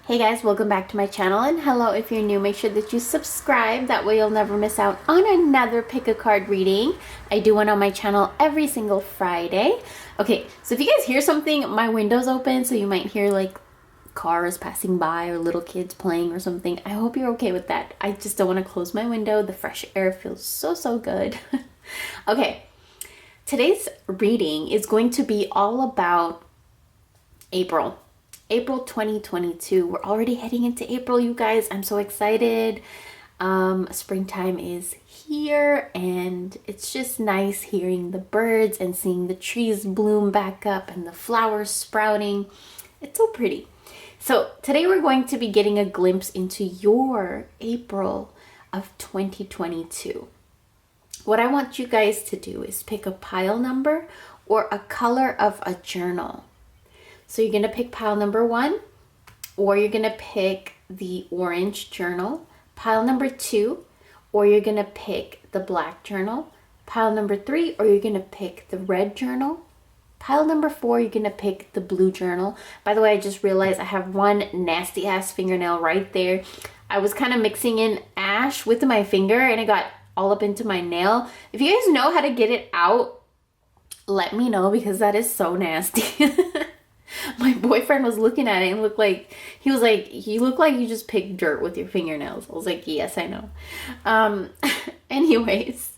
Hey guys, welcome back to my channel, and hello if you're new, make sure that you subscribe, that way you'll never miss out on another pick a card reading. I do one on my channel every single Friday. Okay, so if you guys hear something, my window's open, so you might hear like cars passing by or little kids playing or something. I hope you're okay with that. I just don't want to close my window. The fresh air feels so good. Okay, today's reading is going to be all about April 2022. We're already heading into April, you guys. I'm so excited. Springtime is here, and it's just nice hearing the birds and seeing the trees bloom back up and the flowers sprouting. It's so pretty. So today we're going to be getting a glimpse into your April of 2022. What I want you guys to do is pick a pile number or a color of a journal. So you're going to pick pile number 1, or you're going to pick the orange journal, pile number 2, or you're going to pick the black journal, pile number 3, or you're going to pick the red journal, pile number 4, you're going to pick the blue journal. By the way, I just realized I have one nasty ass fingernail right there. I was kind of mixing in ash with my finger and it got all up into my nail. If you guys know how to get it out, let me know, because that is so nasty. My boyfriend was looking at it and he was like, you look like you just picked dirt with your fingernails. I was like, yes, I know. Anyways,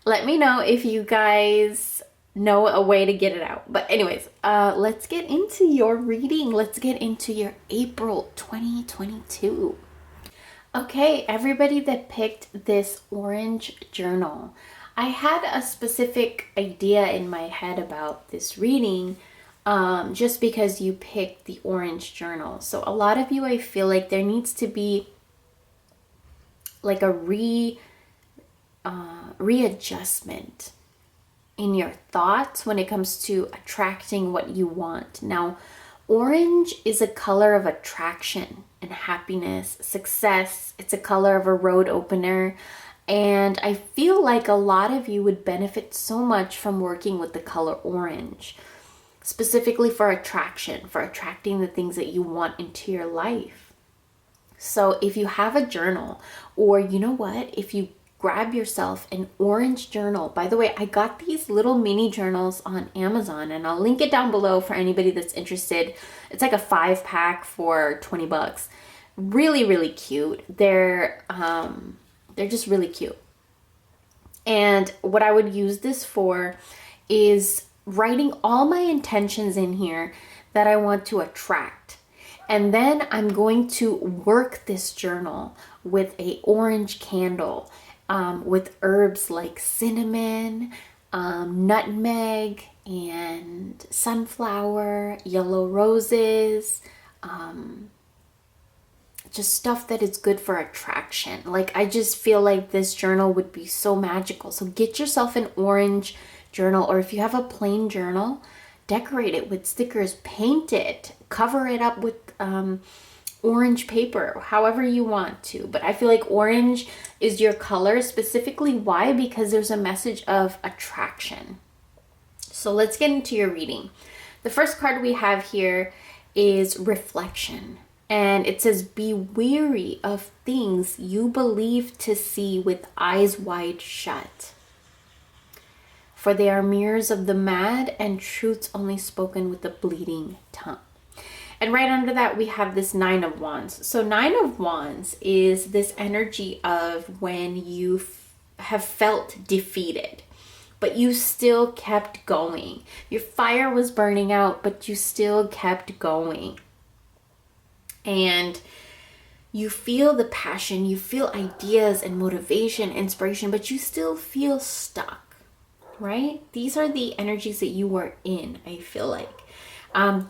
let me know if you guys know a way to get it out. But anyways, let's get into your reading. Let's get into your April 2022. Okay, everybody that picked this orange journal, I had a specific idea in my head about this reading. Just because you picked the orange journal. So a lot of you, I feel like there needs to be like a readjustment in your thoughts when it comes to attracting what you want. Now, orange is a color of attraction and happiness, success. It's a color of a road opener. And I feel like a lot of you would benefit so much from working with the color orange, specifically for attraction, for attracting the things that you want into your life. So if you have a journal, or you know what, if you grab yourself an orange journal, by the way, I got these little mini journals on Amazon, and I'll link it down below for anybody that's interested. It's like a 5-pack for $20. Really cute. They're just really cute. And what I would use this for is writing all my intentions in here that I want to attract. And then I'm going to work this journal with a orange candle, with herbs like cinnamon, nutmeg, and sunflower, yellow roses, just stuff that is good for attraction. Like, I just feel like this journal would be so magical. So get yourself an orange journal, or if you have a plain journal, decorate it with stickers, paint it, cover it up with orange paper, however you want to. But I feel like orange is your color, specifically. Why? Because there's a message of attraction. So let's get into your reading. The first card we have here is reflection, and it says, be weary of things you believe to see with eyes wide shut, for they are mirrors of the mad and truths only spoken with a bleeding tongue. And right under that, we have this 9 of Wands. So 9 of Wands is this energy of when you have felt defeated, but you still kept going. Your fire was burning out, but you still kept going. And you feel the passion, you feel ideas and motivation, inspiration, but you still feel stuck. Right? These are the energies that you were in, I feel like.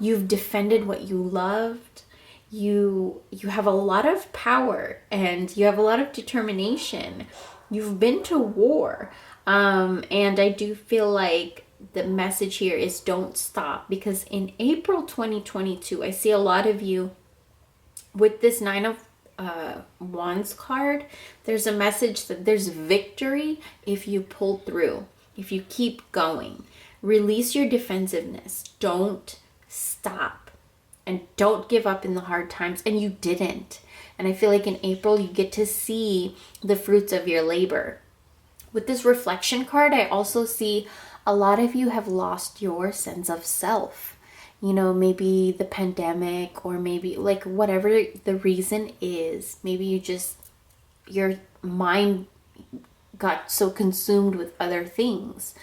You've defended what you loved. You have a lot of power and you have a lot of determination. You've been to war. And I do feel like the message here is don't stop, because in April 2022, I see a lot of you with this 9 of Wands card. There's a message that there's victory if you pull through. If you keep going, release your defensive. Don't stop. and don't give up in the hard times. And you didn't. And I feel like in April, you get to see the fruits of your labor. With this reflection card, I also see a lot of you have lost your sense of self. You know, maybe the pandemic, or maybe like whatever the reason is, maybe your mind got so consumed with other things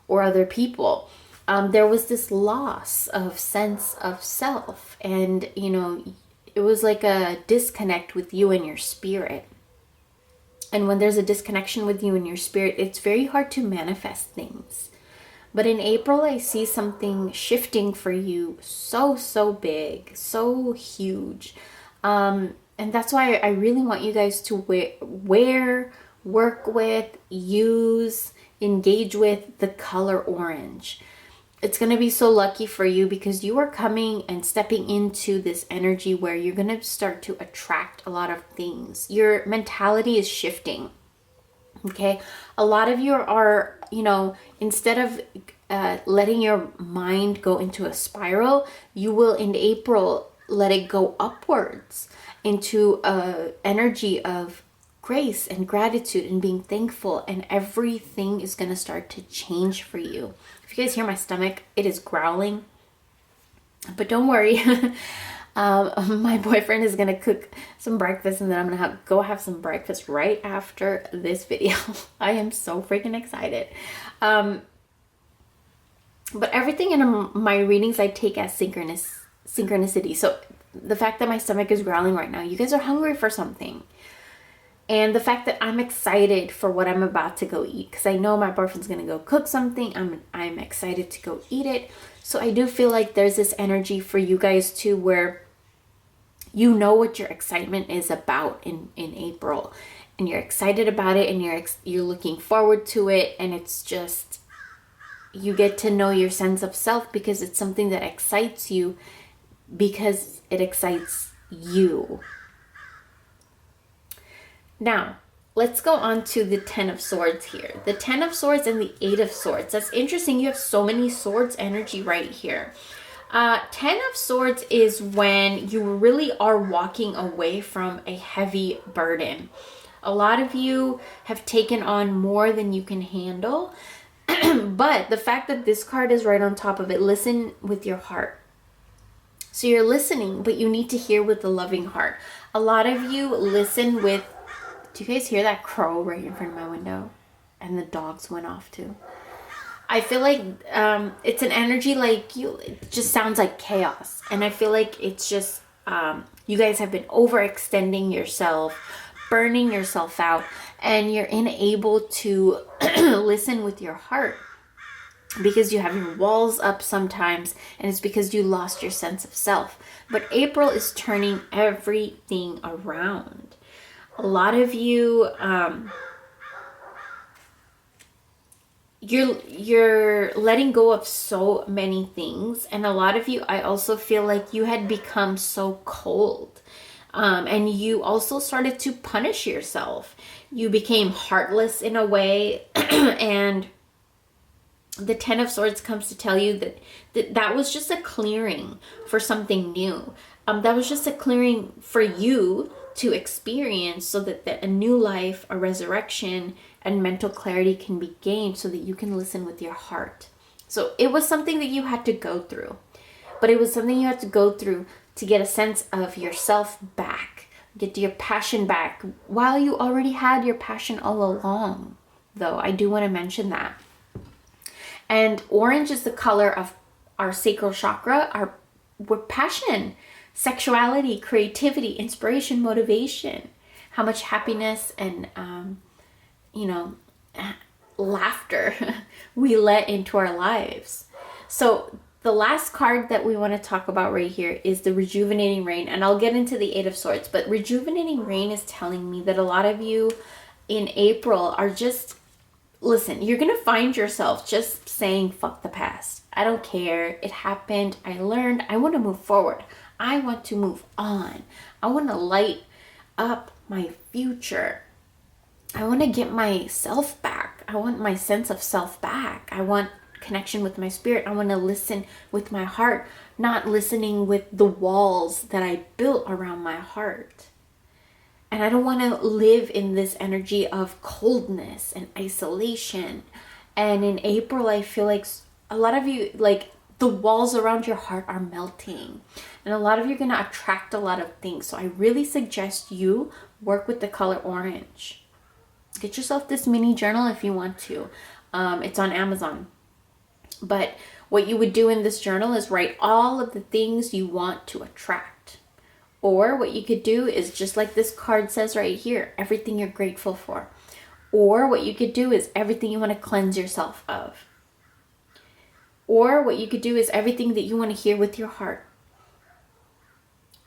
or other people. There was this loss of sense of self, and you know, it was like a disconnect with you and your spirit. And when there's a disconnection with you and your spirit, it's very hard to manifest things. But in April, I see something shifting for you so big, so huge. And that's why I really want you guys to work with, use, engage with the color orange. It's going to be so lucky for you because you are coming and stepping into this energy where you're going to start to attract a lot of things. Your mentality is shifting. Okay. A lot of you are, you know, instead of letting your mind go into a spiral, you will in April let it go upwards into a energy of grace and gratitude and being thankful, and everything is going to start to change for you. If you guys hear my stomach, it is growling, but don't worry. My boyfriend is gonna cook some breakfast, and then I'm gonna go have some breakfast right after this video. I am so freaking excited. But everything in my readings I take as synchronicity. So the fact that my stomach is growling right now, you guys are hungry for something. And the fact that I'm excited for what I'm about to go eat, because I know my boyfriend's gonna go cook something. I'm excited to go eat it. So I do feel like there's this energy for you guys too, where you know what your excitement is about in April, and you're excited about it, and you're looking forward to it, and it's just, you get to know your sense of self because it's something that excites you, because it excites you. Now, let's go on to the 10 of Swords here. The 10 of Swords and the 8 of Swords. That's interesting. You have so many swords energy right here. 10 of Swords is when you really are walking away from a heavy burden. A lot of you have taken on more than you can handle. But the fact that this card is right on top of it, listen with your heart. So you're listening, but you need to hear with the loving heart. A lot of you listen with, do you guys hear that crow right in front of my window? And the dogs went off too. I feel like it's an energy like you, it just sounds like chaos. And I feel like it's just, you guys have been overextending yourself, burning yourself out, and you're unable to listen with your heart because you have your walls up sometimes, and it's because you lost your sense of self. But April is turning everything around. A lot of you, you're letting go of so many things, and a lot of you, I also feel like you had become so cold, and you also started to punish yourself. You became heartless in a way, and the 10 of Swords comes to tell you that was just a clearing for something new. That was just a clearing for you to experience, so that a new life, a resurrection, and mental clarity can be gained, so that you can listen with your heart. So it was something that you had to go through, but it was something you had to go through to get a sense of yourself back, get your passion back, while you already had your passion all along, though. I do want to mention that. And orange is the color of our sacral chakra, we're passion, sexuality, creativity, inspiration, motivation, how much happiness and, laughter we let into our lives. So the last card that we want to talk about right here is the Rejuvenating Rain. And I'll get into the 8 of Swords, but Rejuvenating Rain is telling me that a lot of you in April are just, listen, you're going to find yourself just saying, fuck the past. I don't care. It happened. I learned. I want to move forward. I want to move on. I want to light up my future. I want to get myself back. I want my sense of self back. I want connection with my spirit. I want to listen with my heart, not listening with the walls that I built around my heart. And I don't want to live in this energy of coldness and isolation. And in April, I feel like a lot of you, like the walls around your heart are melting. And a lot of you are going to attract a lot of things. So I really suggest you work with the color orange. Get yourself this mini journal if you want to. It's on Amazon. But what you would do in this journal is write all of the things you want to attract. Or what you could do is just like this card says right here, everything you're grateful for. Or what you could do is everything you want to cleanse yourself of. Or what you could do is everything that you want to hear with your heart.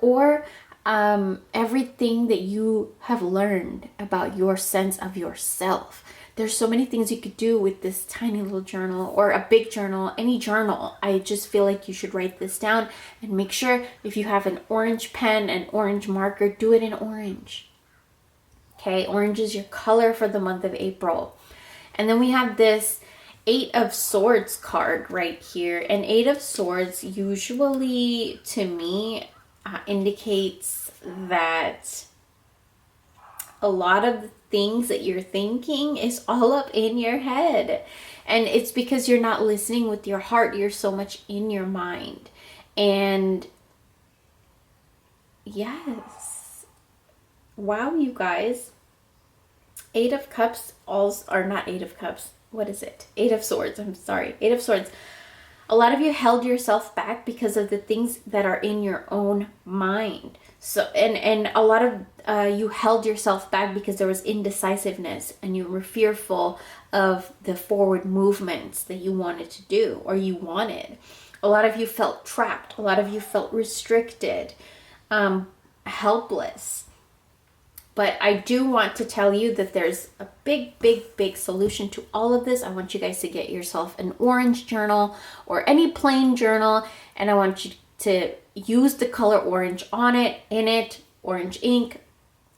Or everything that you have learned about your sense of yourself. There's so many things you could do with this tiny little journal or a big journal, any journal. I just feel like you should write this down and make sure if you have an orange pen and orange marker, do it in orange. Okay, orange is your color for the month of April. And then we have this 8 of Swords card right here. And 8 of Swords usually, to me, indicates that a lot of the things that you're thinking is all up in your head. And it's because you're not listening with your heart. You're so much in your mind. And yes. Wow, you guys. 8 of Cups are not 8 of Cups. What is it? 8 of Swords. I'm sorry. 8 of Swords. A lot of you held yourself back because of the things that are in your own mind. So, and a lot of you held yourself back because there was indecisiveness and you were fearful of the forward movements that you wanted to do or you wanted. A lot of you felt trapped. A lot of you felt restricted, helpless. But I do want to tell you that there's a big, big, big solution to all of this. I want you guys to get yourself an orange journal or any plain journal. And I want you to use the color orange on it, in it, orange ink.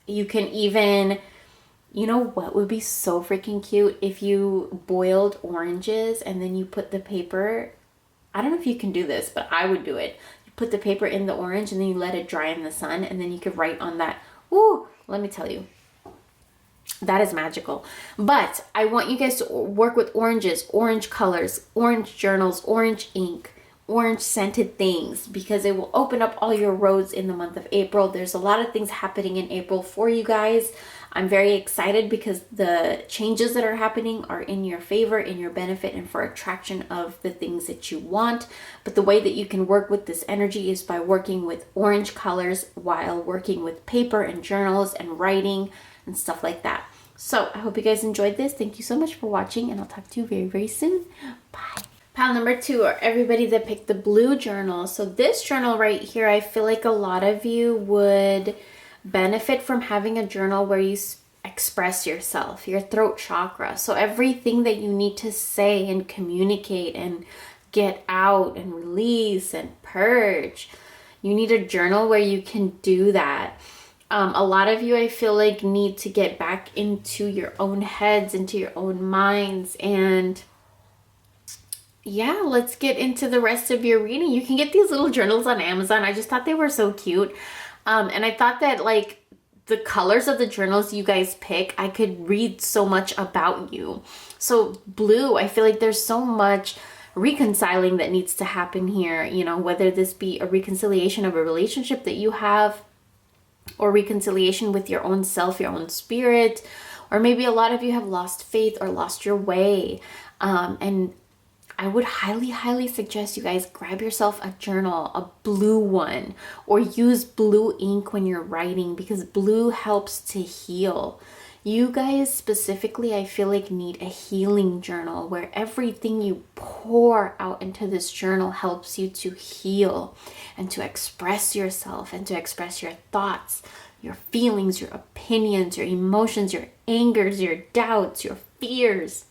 You can even, you know what would be so freaking cute? If you boiled oranges and then you put the paper, I don't know if you can do this, but I would do it. You put the paper in the orange and then you let it dry in the sun and then you could write on that. Ooh, let me tell you, that is magical. But I want you guys to work with oranges, orange colors, orange journals, orange ink, orange scented things, because it will open up all your roads in the month of April. There's a lot of things happening in April for you guys. I'm very excited because the changes that are happening are in your favor, in your benefit, and for attraction of the things that you want. But the way that you can work with this energy is by working with orange colors while working with paper and journals and writing and stuff like that. So I hope you guys enjoyed this. Thank you so much for watching, and I'll talk to you very, very soon. Bye. Pile number 2 are everybody that picked the blue journal. So this journal right here, I feel like a lot of you would benefit from having a journal where you express yourself, your throat chakra. So everything that you need to say and communicate and get out and release and purge, you need a journal where you can do that. A lot of you, I feel like, need to get back into your own heads, into your own minds. And yeah, let's get into the rest of your reading. You can get these little journals on Amazon. I just thought they were so cute. And I thought that, like, the colors of the journals you guys pick, I could read so much about you. So blue, I feel like there's so much reconciling that needs to happen here, you know, whether this be a reconciliation of a relationship that you have or reconciliation with your own self, your own spirit, or maybe a lot of you have lost faith or lost your way. And I would highly, highly suggest you guys grab yourself a journal, a blue one, or use blue ink when you're writing, because blue helps to heal. You guys specifically, I feel like, need a healing journal where everything you pour out into this journal helps you to heal and to express yourself and to express your thoughts, your feelings, your opinions, your emotions, your angers, your doubts, your fears.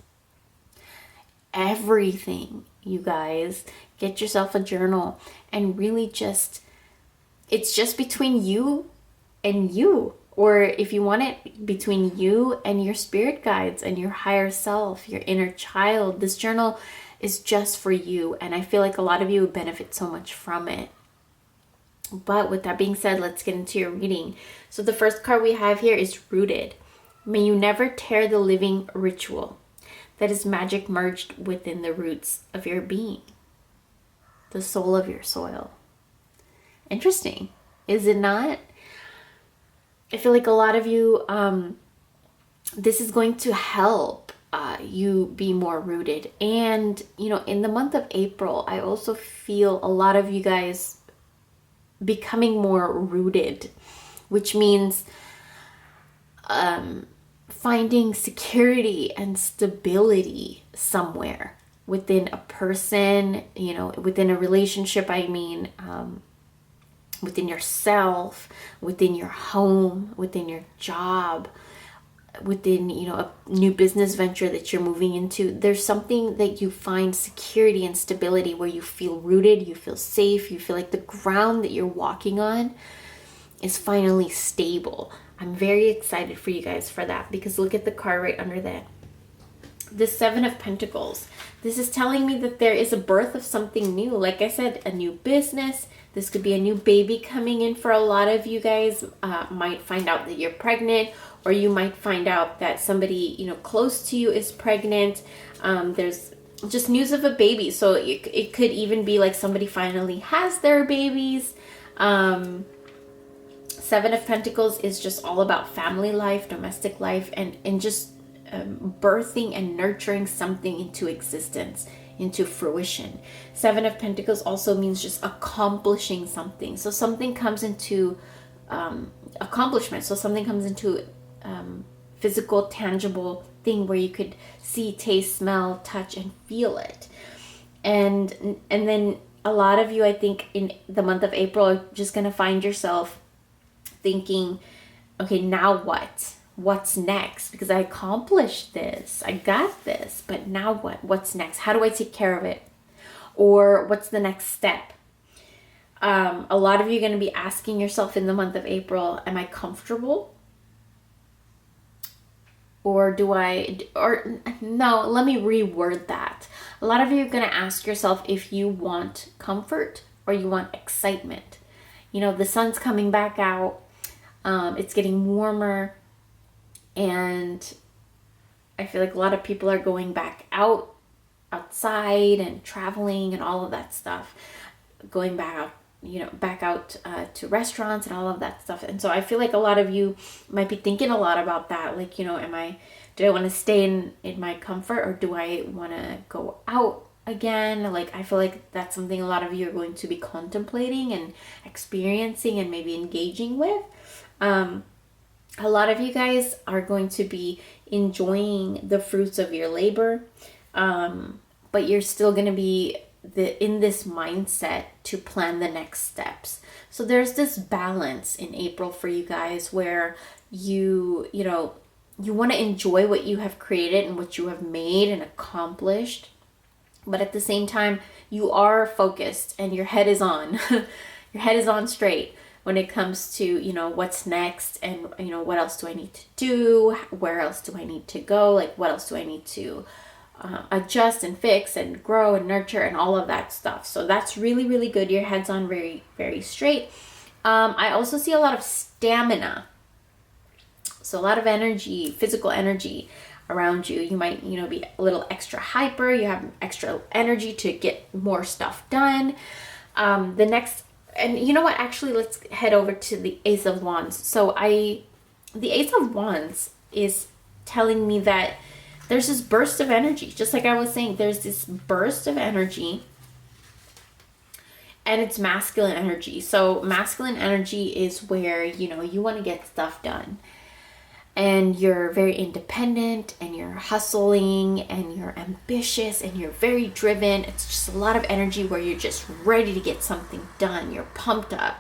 Everything, you guys. Get yourself a journal and really just, it's just between you and you. Or if you want it, between you and your spirit guides and your higher self, your inner child. This journal is just for you. And I feel like a lot of you would benefit so much from it. But with that being said, let's get into your reading. So the first card we have here is Rooted. May you never tear the living ritual that is magic merged within the roots of your being, the soul of your soil. Interesting, is it not? I feel like a lot of you, this is going to help you be more rooted. And, you know, in the month of April, I also feel a lot of you guys becoming more rooted, which means finding security and stability somewhere within a person, you know, within a relationship, I mean, within yourself, within your home, within your job, within, you know, a new business venture that you're moving into. There's something that you find security and stability where you feel rooted, you feel safe, you feel like the ground that you're walking on is finally stable. I'm very excited for you guys for that, because look at the card right under that. The Seven of Pentacles. This is telling me that there is a birth of something new. Like I said, a new business. This could be a new baby coming in for a lot of you guys. Might find out that you're pregnant, or you might find out that somebody, you know, close to you is pregnant. There's just news of a baby. So it could even be like somebody finally has their babies. Seven of Pentacles is just all about family life, domestic life, and just birthing and nurturing something into existence, into fruition. Seven of Pentacles also means just accomplishing something. So something comes into accomplishment. So something comes into physical, tangible thing where you could see, taste, smell, touch, and feel it. And then a lot of you, I think, in the month of April, are just gonna find yourself thinking, okay, now what? What's next? Because I accomplished this, I got this, but now what? What's next? How do I take care of it? Or what's the next step? A lot of you are going to be asking yourself in the month of April, am I comfortable? Or no, let me reword that. A lot of you are going to ask yourself if you want comfort or you want excitement. You know, the sun's coming back out. It's getting warmer. And I feel like a lot of people are going back outside and traveling and all of that stuff. Going back out, you know, back out to restaurants and all of that stuff. And so I feel like a lot of you might be thinking a lot about that. Like, you know, do I want to stay in my comfort, or do I want to go out again? Like, I feel like that's something a lot of you are going to be contemplating and experiencing and maybe engaging with. A lot of you guys are going to be enjoying the fruits of your labor, but you're still going to be in this mindset to plan the next steps. So there's this balance in April for you guys where you want to enjoy what you have created and what you have made and accomplished, but at the same time you are focused and your head is on. Your head is on straight when it comes to, you know, what's next, and, you know, what else do I need to do? Where else do I need to go? Like, what else do I need to adjust and fix and grow and nurture and all of that stuff? So that's really, really good. Your head's on very, very straight. I also see a lot of stamina. So a lot of energy, physical energy around you. You might, you know, be a little extra hyper. You have extra energy to get more stuff done. And you know what? Actually, let's head over to the Ace of Wands. So the Ace of Wands is telling me that there's this burst of energy. Just like I was saying, there's this burst of energy, and it's masculine energy. So masculine energy is where, you know, you want to get stuff done. And you're very independent, and you're hustling, and you're ambitious, and you're very driven. It's just a lot of energy where you're just ready to get something done. You're pumped up.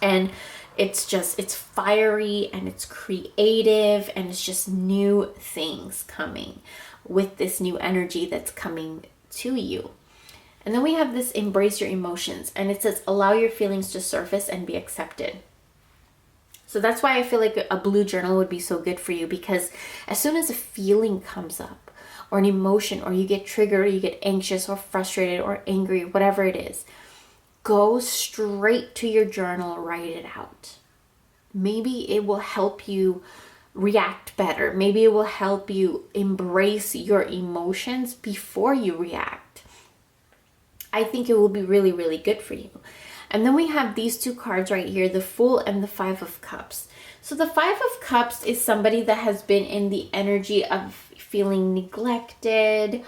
And it's fiery, and it's creative, and it's just new things coming with this new energy that's coming to you. And then we have this embrace your emotions, and it says allow your feelings to surface and be accepted. So that's why I feel like a blue journal would be so good for you, because as soon as a feeling comes up, or an emotion, or you get triggered, or you get anxious or frustrated or angry, whatever it is, go straight to your journal, write it out. Maybe it will help you react better. Maybe it will help you embrace your emotions before you react. I think it will be really, really good for you. And then we have these two cards right here, the Fool and the Five of Cups. So the Five of Cups is somebody that has been in the energy of feeling neglected.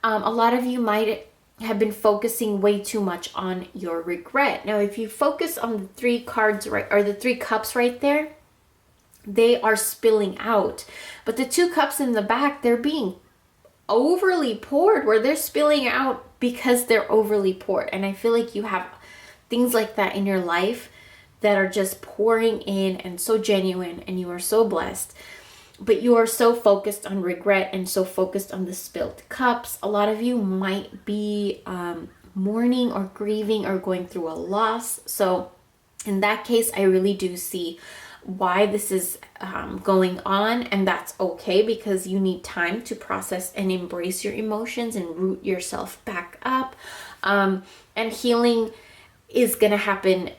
A lot of you might have been focusing way too much on your regret. Now, if you focus on the three cards right, or the three cups right there, they are spilling out. But the two cups in the back, they're being overly poured, where they're spilling out because they're overly poured. And I feel like you have things like that in your life that are just pouring in and so genuine, and you are so blessed. But you are so focused on regret and so focused on the spilled cups. A lot of you might be mourning or grieving or going through a loss. So in that case, I really do see why this is going on, and that's okay, because you need time to process and embrace your emotions and root yourself back up. And healing is going to happen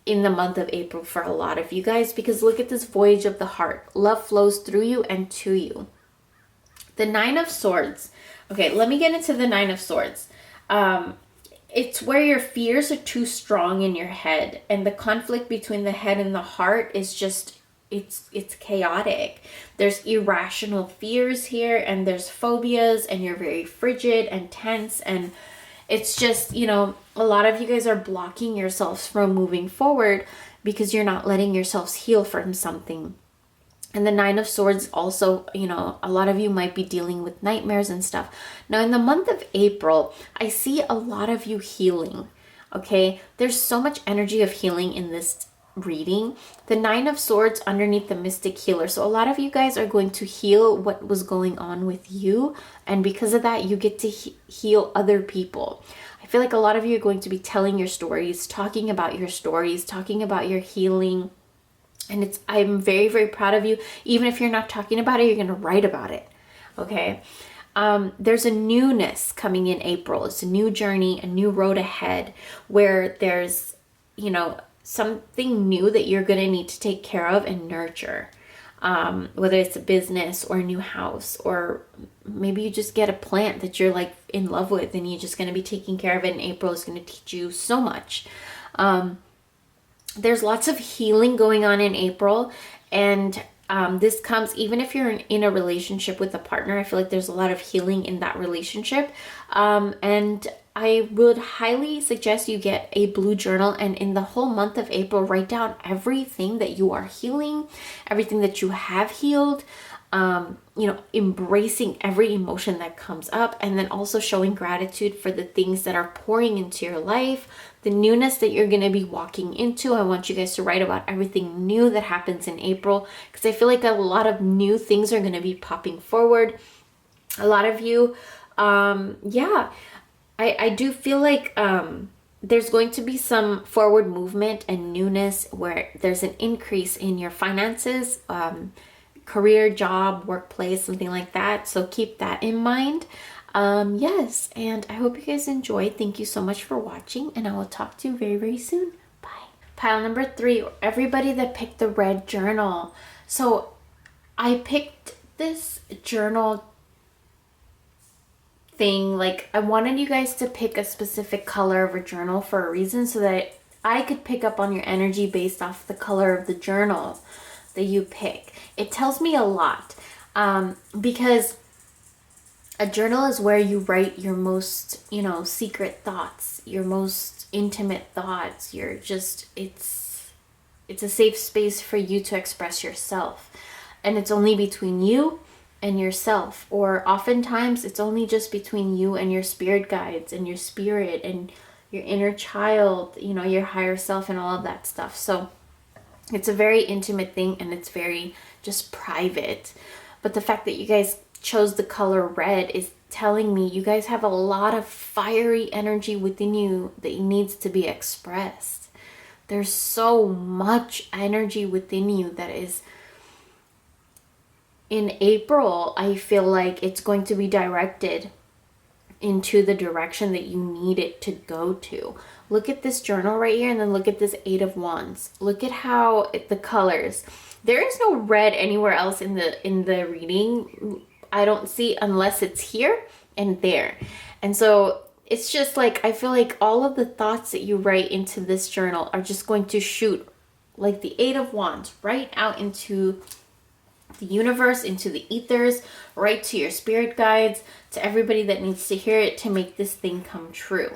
in the month of April for a lot of you guys, because look at this voyage of the heart. Love flows through you and to you. The Nine of Swords. Okay, let me get into the Nine of Swords. It's where your fears are too strong in your head, and the conflict between the head and the heart is just, it's chaotic. There's irrational fears here, and there's phobias, and you're very frigid and tense, and it's just, you know, a lot of you guys are blocking yourselves from moving forward because you're not letting yourselves heal from something. And the Nine of Swords also, you know, a lot of you might be dealing with nightmares and stuff. Now, in the month of April, I see a lot of you healing, okay? There's so much energy of healing in this reading. The Nine of Swords underneath the Mystic Healer. So a lot of you guys are going to heal what was going on with you. And because of that, you get to heal other people. I feel like a lot of you are going to be telling your stories, talking about your stories, talking about your healing. And I'm very, very proud of you. Even if you're not talking about it, you're going to write about it. Okay. There's a newness coming in April. It's a new journey, a new road ahead, where there's, you know, something new that you're going to need to take care of and nurture. Whether it's a business or a new house, or maybe you just get a plant that you're like in love with and you're just going to be taking care of it, and April is going to teach you so much. There's lots of healing going on in April, and this comes even if you're in a relationship with a partner. I feel like there's a lot of healing in that relationship, and I would highly suggest you get a blue journal, and in the whole month of April, write down everything that you are healing, everything that you have healed, you know, embracing every emotion that comes up, and then also showing gratitude for the things that are pouring into your life, the newness that you're going to be walking into. I want you guys to write about everything new that happens in April, because I feel like a lot of new things are going to be popping forward. A lot of you, I do feel like there's going to be some forward movement and newness, where there's an increase in your finances, career, job, workplace, something like that. So keep that in mind. Yes, and I hope you guys enjoyed. Thank you so much for watching, and I will talk to you very, very soon. Bye. Pile number 3, everybody that picked the red journal. So I picked this journal thing, like I wanted you guys to pick a specific color of a journal for a reason, so that I could pick up on your energy based off the color of the journal that you pick. It tells me a lot, because a journal is where you write your most, you know, secret thoughts, your most intimate thoughts. It's a safe space for you to express yourself, and it's only between you and yourself, or oftentimes it's only just between you and your spirit guides and your spirit and your inner child, you know, your higher self and all of that stuff. So it's a very intimate thing, and it's very just private. But the fact that you guys chose the color red is telling me you guys have a lot of fiery energy within you that needs to be expressed. There's so much energy within you that is in April, I feel like it's going to be directed into the direction that you need it to go to. Look at this journal right here, and then look at this Eight of Wands. Look at how the colors. There is no red anywhere else in the reading. I don't see, unless it's here and there. And so it's just like, I feel like all of the thoughts that you write into this journal are just going to shoot like the Eight of Wands right out into the universe, into the ethers, right to your spirit guides, to everybody that needs to hear it to make this thing come true.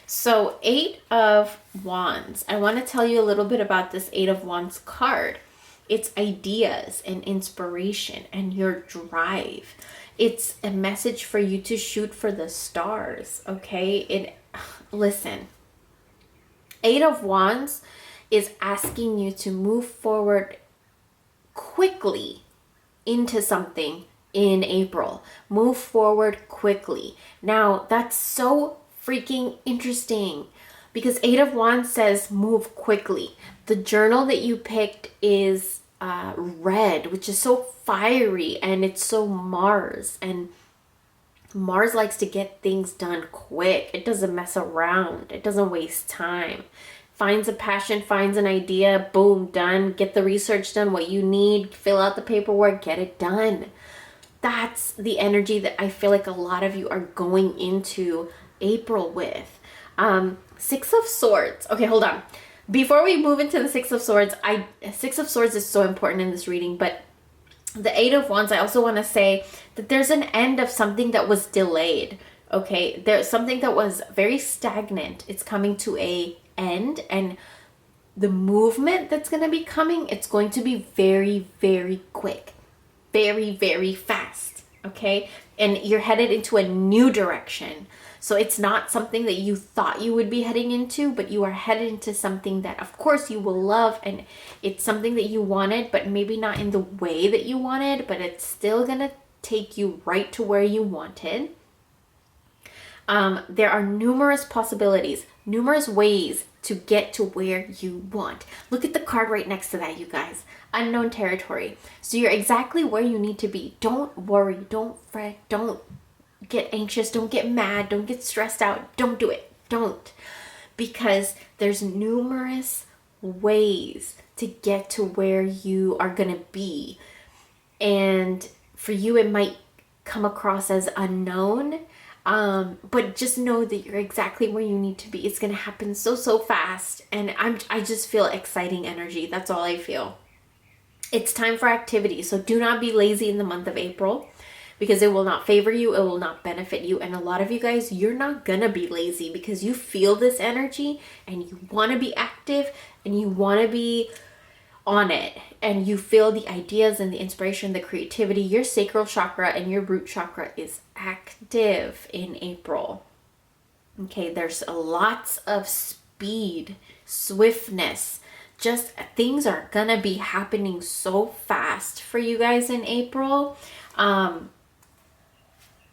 So Eight of Wands. I want to tell you a little bit about this Eight of Wands card. It's ideas and inspiration and your drive. It's a message for you to shoot for the stars, okay? Listen, Eight of Wands is asking you to move forward quickly into something in April. Move forward quickly. Now, that's so freaking interesting because Eight of Wands says move quickly. The journal that you picked is red, which is so fiery, and it's so Mars, and Mars likes to get things done quick. It doesn't mess around. It doesn't waste time. Finds a passion, finds an idea, boom, done. Get the research done, what you need, fill out the paperwork, get it done. That's the energy that I feel like a lot of you are going into April with. Six of Swords. Okay, hold on. Before we move into the Six of Swords, Six of Swords is so important in this reading, but the Eight of Wands, I also want to say that there's an end of something that was delayed. Okay, there's something that was very stagnant. It's coming to a end, and the movement that's going to be coming, it's going to be very, very quick, very, very fast. Okay, and you're headed into a new direction. So it's not something that you thought you would be heading into, but you are headed into something that of course you will love, and it's something that you wanted, but maybe not in the way that you wanted, but it's still gonna take you right to where you wanted. There are numerous possibilities, numerous ways to get to where you want. Look at the card right next to that, you guys. Unknown territory. So you're exactly where you need to be. Don't worry, don't fret, don't get anxious, don't get mad, don't get stressed out. Don't do it. Don't. Because there's numerous ways to get to where you are going to be. And for you, it might come across as unknown. But just know that you're exactly where you need to be. It's going to happen so fast. And I just feel exciting energy. That's all I feel. It's time for activity. So do not be lazy in the month of April, because it will not favor you. It will not benefit you. And a lot of you guys, you're not going to be lazy because you feel this energy and you want to be active and you want to be on it. And you feel the ideas and the inspiration, the creativity. Your sacral chakra and your root chakra is active in April. Okay, there's lots of speed, swiftness. Just things are going to be happening so fast for you guys in April.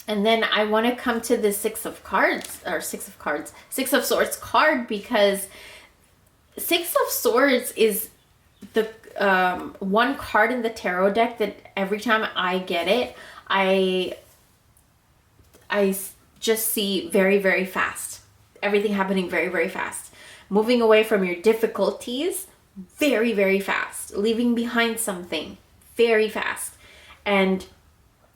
And then I want to come to the Six of Swords card, because Six of Swords is the one card in the tarot deck that every time I get it, I just see very, very fast. Everything happening very, very fast. Moving away from your difficulties very, very fast. Leaving behind something very fast. And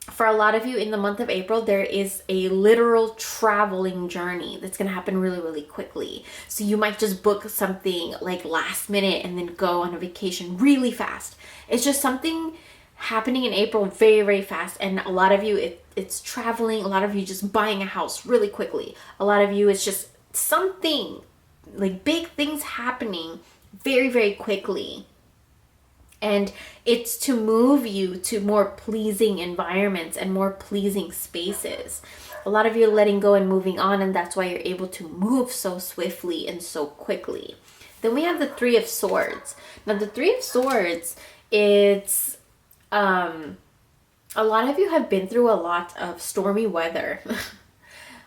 for a lot of you in the month of April, there is a literal traveling journey that's going to happen really, really quickly. So you might just book something like last minute and then go on a vacation really fast. It's just something happening in April very, very fast. And a lot of you, it's traveling. A lot of you just buying a house really quickly. A lot of you, it's just something like big things happening very, very quickly. And it's to move you to more pleasing environments and more pleasing spaces. A lot of you are letting go and moving on, and that's why you're able to move so swiftly and so quickly. Then we have the Three of Swords. Now, the Three of Swords, it's a lot of you have been through a lot of stormy weather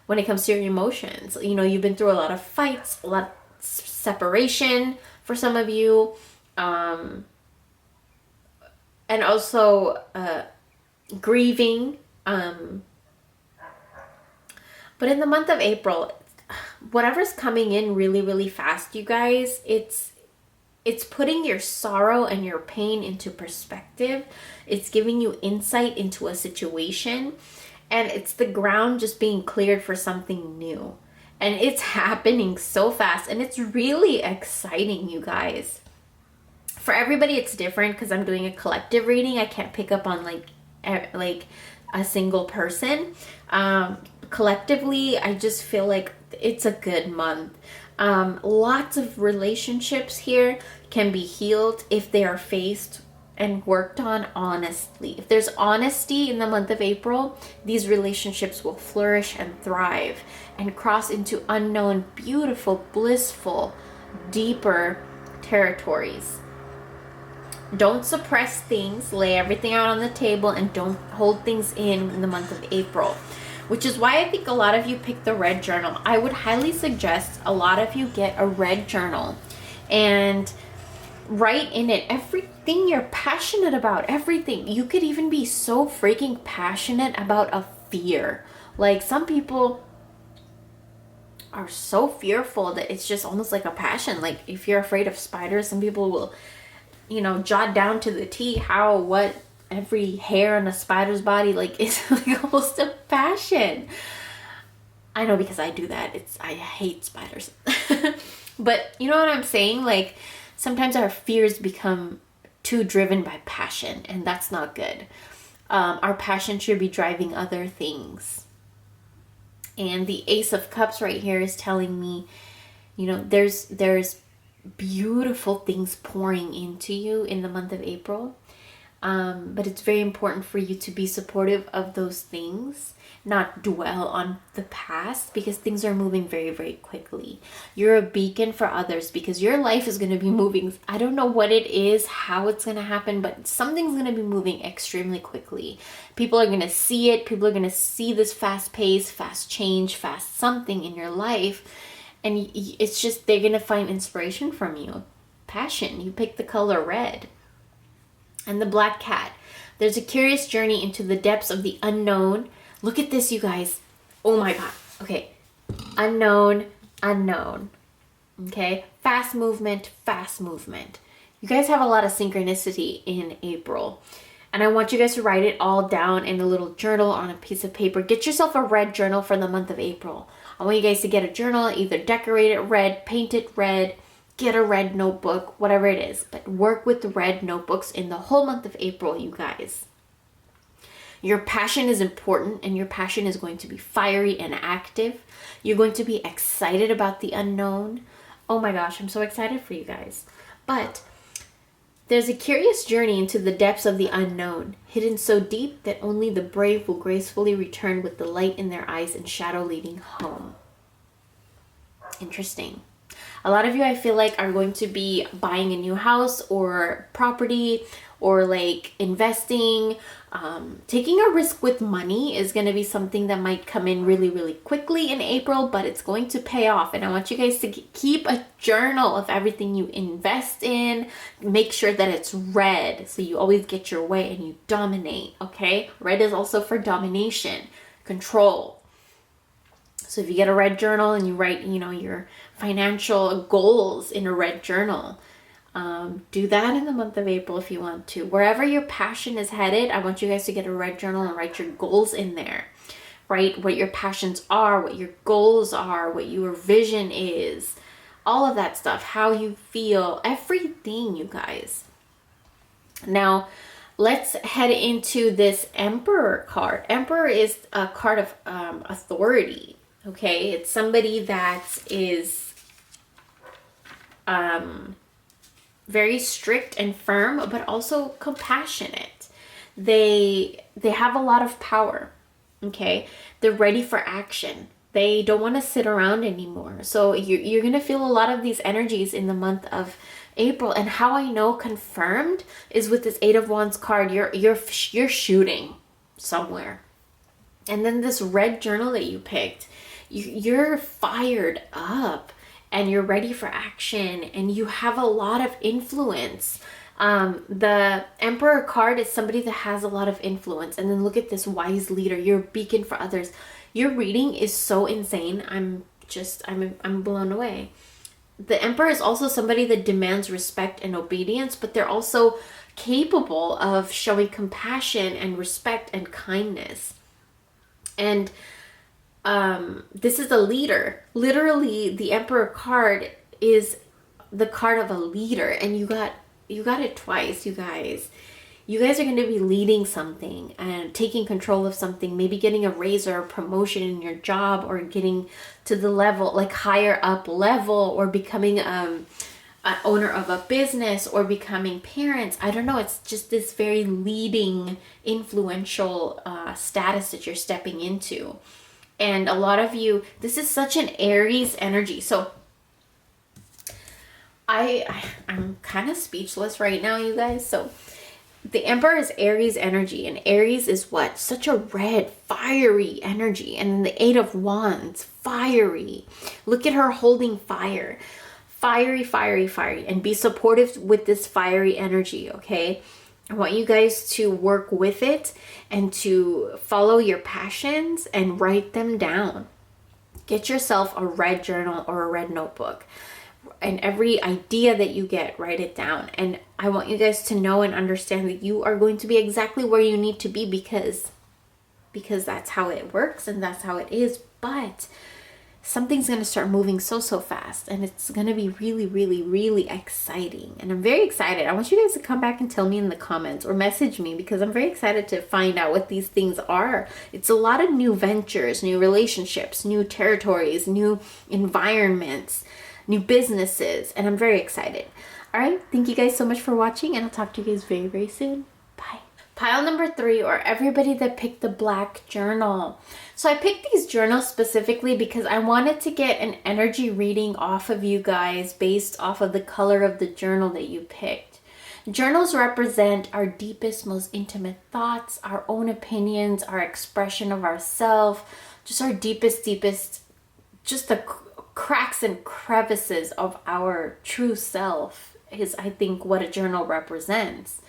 when it comes to your emotions. You know, you've been through a lot of fights, a lot of separation for some of you. And also grieving. But in the month of April, whatever's coming in really, really fast, you guys, it's putting your sorrow and your pain into perspective. It's giving you insight into a situation. And it's the ground just being cleared for something new. And it's happening so fast. And it's really exciting, you guys. For everybody, it's different because I'm doing a collective reading. I can't pick up on like a single person. Collectively, I just feel like it's a good month. Lots of relationships here can be healed if they are faced and worked on honestly. If there's honesty in the month of April, these relationships will flourish and thrive and cross into unknown, beautiful, blissful, deeper territories. Don't suppress things. Lay everything out on the table and don't hold things in the month of April. Which is why I think a lot of you pick the red journal. I would highly suggest a lot of you get a red journal and write in it everything you're passionate about, everything. You could even be so freaking passionate about a fear. Like some people are so fearful that it's just almost like a passion. Like if you're afraid of spiders, some people will, jot down to the T how, what, every hair on a spider's body, like it's like almost a passion. I know because I do that. I hate spiders. But you know what I'm saying? Like sometimes our fears become too driven by passion, and that's not good. Our passion should be driving other things. And the Ace of Cups right here is telling me, there's beautiful things pouring into you in the month of April. But it's very important for you to be supportive of those things, not dwell on the past, because things are moving very, very quickly. You're a beacon for others because your life is going to be moving. I don't know what it is, how it's going to happen, but something's going to be moving extremely quickly. People are going to see it. People are going to see this fast pace, fast change, fast something in your life. And it's just, they're going to find inspiration from you. Passion. You pick the color red. And the Black Cat. There's a curious journey into the depths of the unknown. Look at this, you guys. Oh my God. Okay. Unknown. Okay. Fast movement. You guys have a lot of synchronicity in April. And I want you guys to write it all down in a little journal on a piece of paper. Get yourself a red journal for the month of April. I want you guys to get a journal, either decorate it red, paint it red, get a red notebook, whatever it is. But work with the red notebooks in the whole month of April, you guys. Your passion is important, and your passion is going to be fiery and active. You're going to be excited about the unknown. Oh my gosh, I'm so excited for you guys. But there's a curious journey into the depths of the unknown, hidden so deep that only the brave will gracefully return with the light in their eyes and shadow leading home. Interesting. A lot of you, I feel like, are going to be buying a new house or property, or like investing. Taking a risk with money is going to be something that might come in really, really quickly in April, but it's going to pay off. And I want you guys to keep a journal of everything you invest in. Make sure that it's red, so you always get your way and you dominate, okay? Red is also for domination, control. So if you get a red journal and you write, your financial goals in a red journal, do that in the month of April if you want to. Wherever your passion is headed, I want you guys to get a red journal and write your goals in there. Write what your passions are, what your goals are, what your vision is, all of that stuff, how you feel, everything, you guys. Now, let's head into this Emperor card. Emperor is a card of authority. Okay, it's somebody that is very strict and firm, but also compassionate. They have a lot of power. Okay, they're ready for action. They don't want to sit around anymore. So you're gonna feel a lot of these energies in the month of April. And how I know confirmed is with this Eight of Wands card. You're shooting somewhere, and then this red journal that you picked. You're fired up and you're ready for action, and you have a lot of influence. The Emperor card is somebody that has a lot of influence. And then look at this wise leader. You're a beacon for others. Your reading is so insane. I'm blown away. The Emperor is also somebody that demands respect and obedience, but they're also capable of showing compassion and respect and kindness. And this is a leader. Literally, the Emperor card is the card of a leader, and you got it twice, you guys. You guys are going to be leading something and taking control of something, maybe getting a raise or a promotion in your job, or getting to the level, like higher up level, or becoming an owner of a business, or becoming parents. I don't know. It's just this very leading, influential status that you're stepping into. And a lot of you, this is such an Aries energy. So I'm kind of speechless right now, you guys. So the Emperor is Aries energy, and Aries is what? Such a red, fiery energy. And then the Eight of Wands, fiery. Look at her holding fire. Fiery, fiery, fiery. And be supportive with this fiery energy, okay? I want you guys to work with it and to follow your passions and write them down. Get yourself a red journal or a red notebook. And every idea that you get, write it down. And I want you guys to know and understand that you are going to be exactly where you need to be, because that's how it works and that's how it is. But something's going to start moving so fast, and it's going to be really, really, really exciting. And I'm very excited. I want you guys to come back and tell me in the comments or message me, because I'm very excited to find out what these things are. It's a lot of new ventures, new relationships, new territories, new environments, new businesses, and I'm very excited. All right, thank you guys so much for watching, and I'll talk to you guys very, very soon. Bye. Pile number 3, or everybody that picked the black journal. So I picked these journals specifically because I wanted to get an energy reading off of you guys based off of the color of the journal that you picked. Journals represent our deepest, most intimate thoughts, our own opinions, our expression of ourselves, just our deepest, just the cracks and crevices of our true self is, I think, what a journal represents.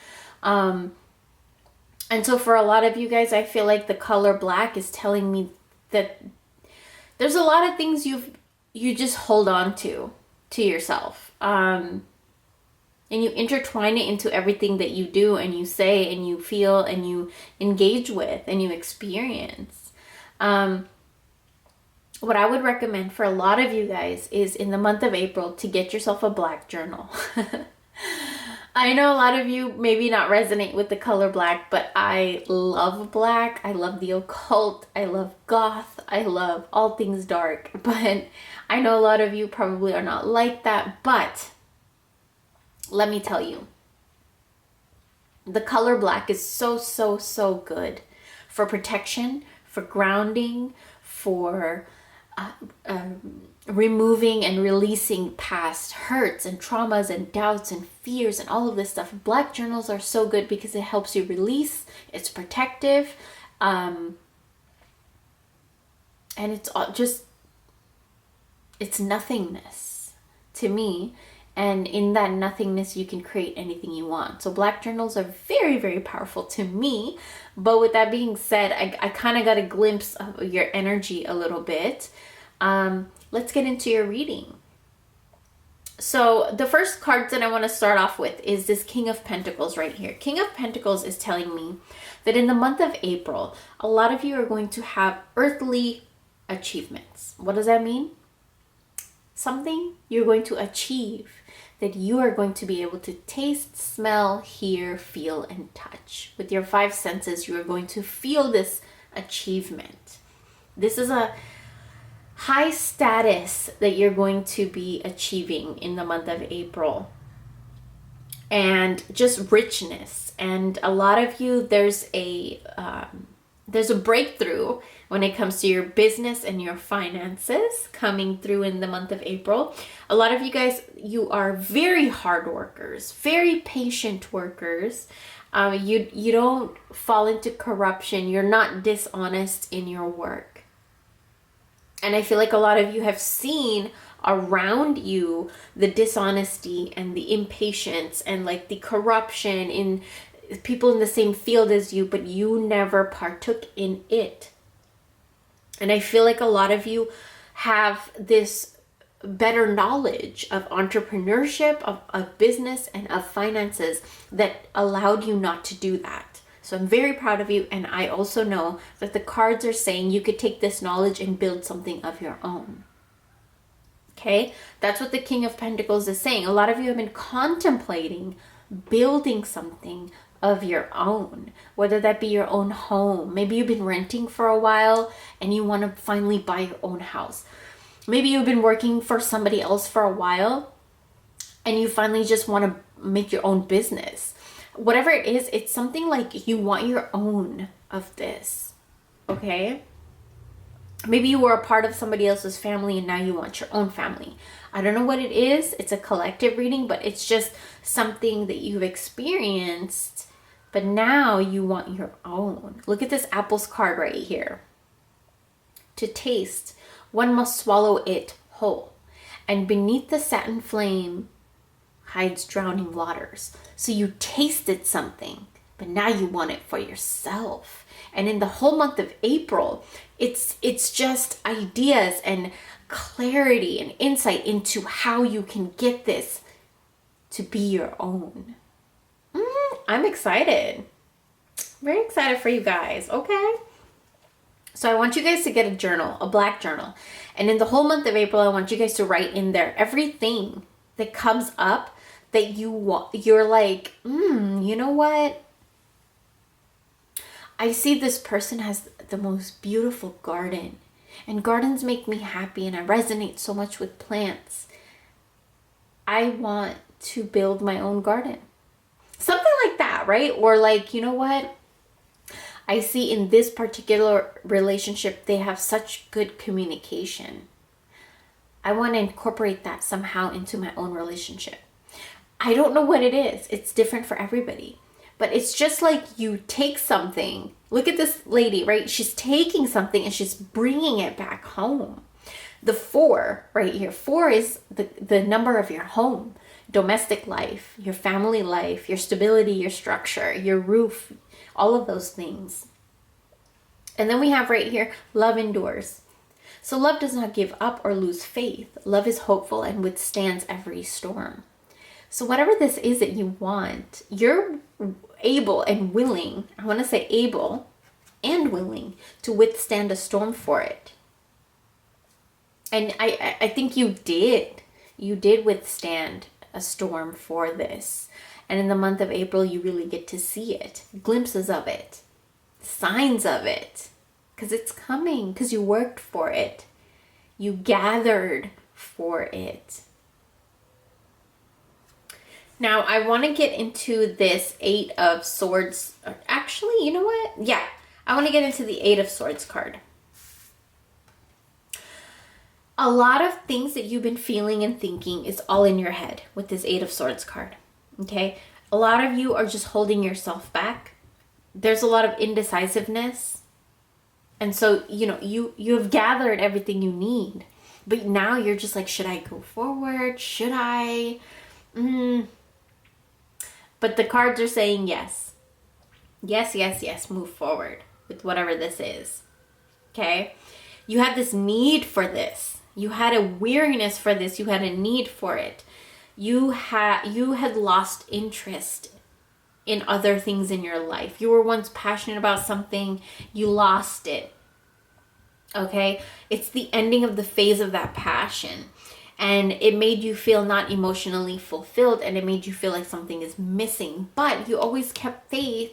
And so for a lot of you guys, I feel like the color black is telling me that there's a lot of things you just hold on to yourself. And you intertwine it into everything that you do and you say and you feel and you engage with and you experience. What I would recommend for a lot of you guys is in the month of April to get yourself a black journal. I know a lot of you maybe not resonate with the color black, but I love black. I love the occult. I love goth. I love all things dark. But I know a lot of you probably are not like that. But let me tell you, the color black is so good for protection, for grounding, for removing and releasing past hurts and traumas and doubts and fears and all of this stuff. Black journals are so good because it helps you release. It's protective, and it's it's nothingness to me. And in that nothingness, you can create anything you want. So black journals are very, very powerful to me. But with that being said, I kind of got a glimpse of your energy a little bit. Let's get into your reading. So the first cards that I want to start off with is this King of Pentacles right here. King of Pentacles is telling me that in the month of April, a lot of you are going to have earthly achievements. What does that mean? Something you're going to achieve that you are going to be able to taste, smell, hear, feel, and touch. With your 5 senses, you are going to feel this achievement. This is a high status that you're going to be achieving in the month of April. And just richness. And a lot of you, there's a breakthrough when it comes to your business and your finances coming through in the month of April. A lot of you guys, you are very hard workers, very patient workers. You don't fall into corruption. You're not dishonest in your work. And I feel like a lot of you have seen around you the dishonesty and the impatience and like the corruption in people in the same field as you, but you never partook in it. And I feel like a lot of you have this better knowledge of entrepreneurship, of business, and of finances that allowed you not to do that. So I'm very proud of you. And I also know that the cards are saying you could take this knowledge and build something of your own. Okay? That's what the King of Pentacles is saying. A lot of you have been contemplating building something of your own, whether that be your own home. Maybe you've been renting for a while and you want to finally buy your own house. Maybe you've been working for somebody else for a while and you finally just want to make your own business. Whatever it is, it's something like you want your own of this, okay? Maybe you were a part of somebody else's family and now you want your own family. I don't know what it is. It's a collective reading, but it's just something that you've experienced, but now you want your own. Look at this apples card right here. To taste, one must swallow it whole, and beneath the satin flame hides drowning waters. So you tasted something, but now you want it for yourself. And in the whole month of April, it's just ideas and clarity and insight into how you can get this to be your own. I'm excited. Very excited for you guys, okay? So I want you guys to get a journal, a black journal. And in the whole month of April, I want you guys to write in there everything that comes up that you want. You're like, you know what? I see this person has the most beautiful garden. And gardens make me happy and I resonate so much with plants. I want to build my own garden. Something like that, right? Or like, you know what? I see in this particular relationship, they have such good communication. I want to incorporate that somehow into my own relationship. I don't know what it is. It's different for everybody. But it's just like you take something. Look at this lady, right? She's taking something and she's bringing it back home. The 4 right here. 4 is the number of your home, domestic life, your family life, your stability, your structure, your roof, all of those things. And then we have right here, love endures. So love does not give up or lose faith. Love is hopeful and withstands every storm. So whatever this is that you want, you're able and willing, I want to say able and willing to withstand a storm for it. And I think you did. You did withstand a storm for this. And in the month of April, you really get to see it, glimpses of it, signs of it, because it's coming, because you worked for it. You gathered for it. Now, I want to get into this 8 of Swords. Actually, you know what? Yeah, I want to get into the 8 of Swords card. A lot of things that you've been feeling and thinking is all in your head with this 8 of Swords card. Okay? A lot of you are just holding yourself back. There's a lot of indecisiveness. And so, you know, you have gathered everything you need. But now you're just like, should I go forward? Should I? But the cards are saying yes. Yes, yes, yes. Move forward with whatever this is. Okay? You had this need for this. You had a weariness for this. You had a need for it. You had lost interest in other things in your life. You were once passionate about something. You lost it. Okay? It's the ending of the phase of that passion. And it made you feel not emotionally fulfilled, and it made you feel like something is missing. But you always kept faith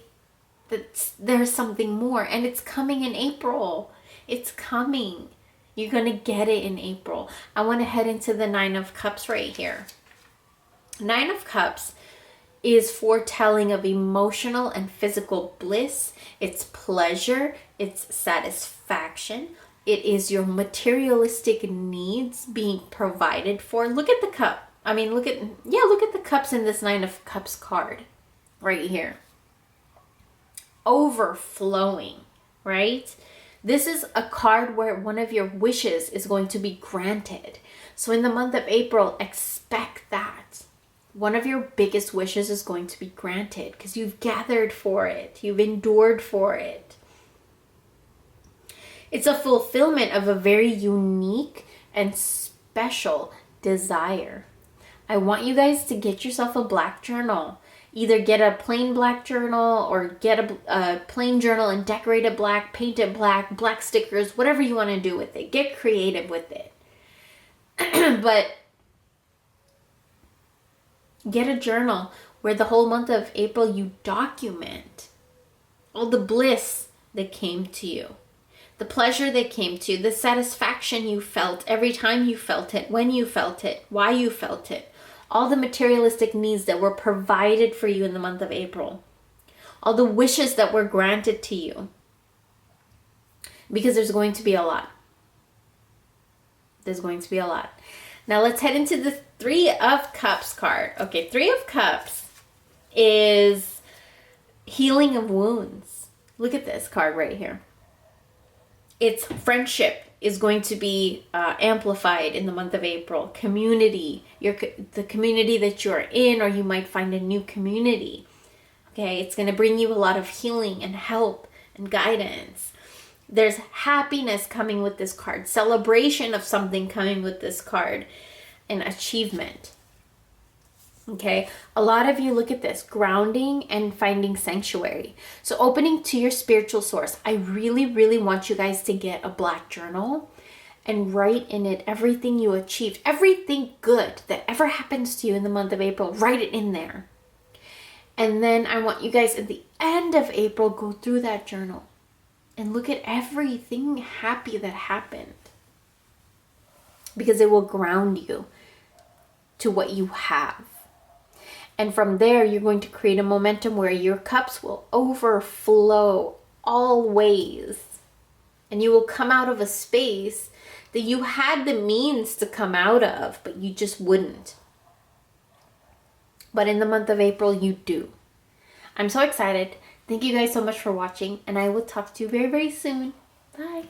that there's something more, and it's coming in April. It's coming. You're going to get it in April. I want to head into the 9 of Cups right here. 9 of Cups is foretelling of emotional and physical bliss. It's pleasure. It's satisfaction. It is your materialistic needs being provided for. Look at the cup. I mean, look at the cups in this 9 of Cups card right here. Overflowing, right? This is a card where one of your wishes is going to be granted. So in the month of April, expect that one of your biggest wishes is going to be granted because you've gathered for it. You've endured for it. It's a fulfillment of a very unique and special desire. I want you guys to get yourself a black journal. Either get a plain black journal or get a plain journal and decorate it black, paint it black, black stickers, whatever you want to do with it. Get creative with it. But get a journal where the whole month of April you document all the bliss that came to you, the pleasure that came to you, the satisfaction you felt every time you felt it, when you felt it, why you felt it, all the materialistic needs that were provided for you in the month of April, all the wishes that were granted to you, because there's going to be a lot. There's going to be a lot. Now let's head into the Three of Cups card. Okay, Three of Cups is healing of wounds. Look at this card right here. It's friendship is going to be amplified in the month of April. Community, the community that you're in, or you might find a new community. Okay, it's going to bring you a lot of healing and help and guidance. There's happiness coming with this card, celebration of something coming with this card, and achievement. Okay, a lot of you look at this, grounding and finding sanctuary. So opening to your spiritual source. I really, really want you guys to get a black journal and write in it everything you achieved, everything good that ever happens to you in the month of April, write it in there. And then I want you guys at the end of April, go through that journal and look at everything happy that happened, because it will ground you to what you have. And from there, you're going to create a momentum where your cups will overflow always. And you will come out of a space that you had the means to come out of, but you just wouldn't. But in the month of April, you do. I'm so excited. Thank you guys so much for watching, and I will talk to you very, very soon. Bye.